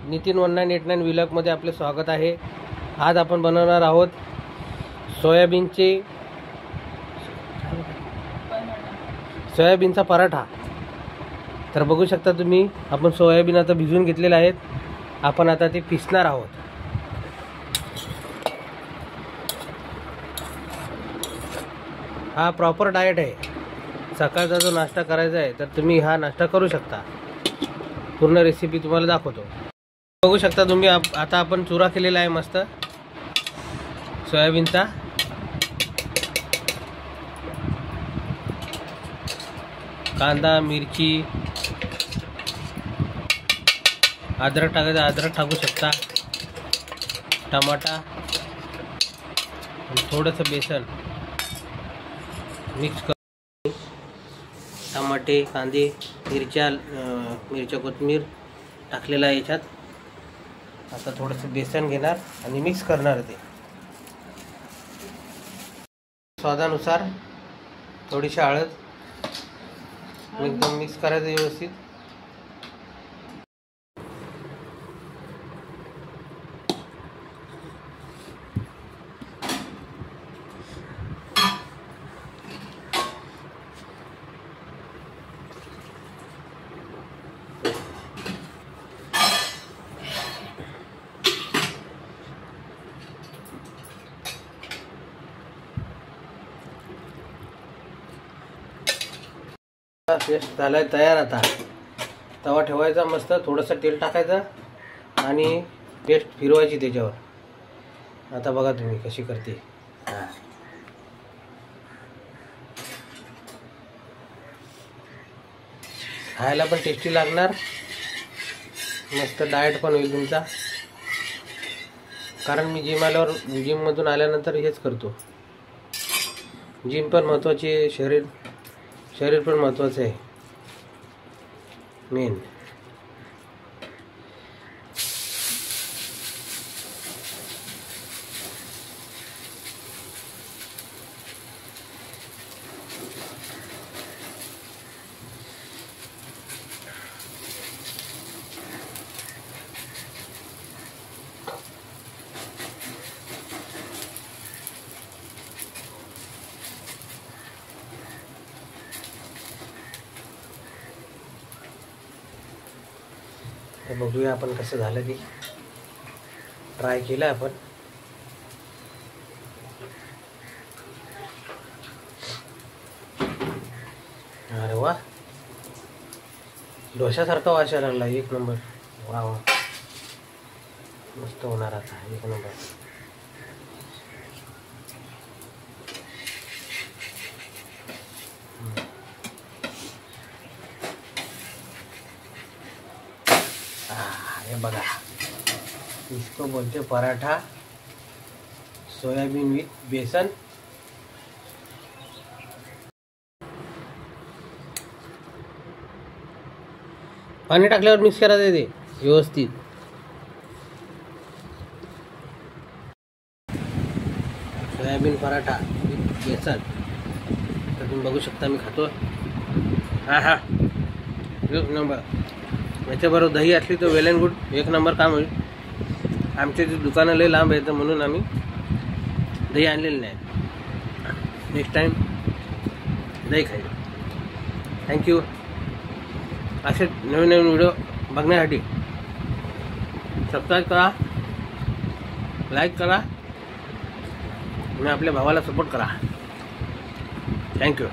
नितीन 1989 व्लॉगमध्ये आपले स्वागत आहे। आज आपण बनवणार आहोत सोयाबीनचा पराठा। तर बघू शकता तुम्ही, आपण सोयाबीन आता भिजवून घेतलेले आहेत। आपण आता ते पिसणार आहोत। हा प्रॉपर डाएट आहे। सकाळचा जो नाश्ता करायचा आहे तर तुम्ही हा नाश्ता करू शकता। पूर्ण रेसिपी तुम्हाला दाखवतो। बघू शकता तुम्ही, आता आपण चुरा केलेला आहे मस्त सोयाबीनचा। कांदा, मिरची, अद्रक टाकायचा, अद्रक टाकू शकता, टमाटा आणि थोडंसं बेसन मिक्स कर। टमाटे, कांदे, मिरच्या, कोथिंबीर टाकलेला आहे याच्यात। आता थोडंसं बेसन घेणार आणि मिक्स करणार ते स्वादानुसार। थोडीशी हळद, एकदम मिक्स करायचं व्यवस्थित। पेस्ट झालाय तयार। आता तवा ठेवायचा मस्त, थोडंसं तेल टाकायचं आणि पेस्ट फिरवायची त्याच्यावर। आता बघा तुम्ही कशी करते। खायला पण टेस्टी लागणार, मस्त डाएट पण होईल तुमचा। कारण मी जिम मधून आल्यानंतर हेच करतो। जिम पण महत्त्वाची आहे, शरीर पण महत्त्वाचं आहे मेन। तर बघूया आपण कसं झालं ते। ट्राय केलं आपण। अरे वा, डोशासारखा वास यायला लागला। एक नंबर। वा वा, मस्त होणार आता, एक नंबर। ये बघा, इसको बोलते पराठा, सोयाबीन विथ बेसन। पाणी टाकल्यावर मिक्स करायचं ते व्यवस्थित। सोयाबीन पराठा विथ बेसन। तर तुम्ही बघू शकता मी खातो। हा एक नंबर। याच्याबरोबर दही असली तर वेल अँड गुड, एक नंबर काम होईल। आमच्या जे दुकानं लय लांब आहे म्हणून आम्ही दही आणलेलं नाही। नेक्स्ट टाइम दही खाईल। थँक्यू। असे नवीन नवीन व्हिडिओ बघण्यासाठी सबस्क्राईब करा, लाईक करा आणि आपल्या भावाला सपोर्ट करा। थँक्यू।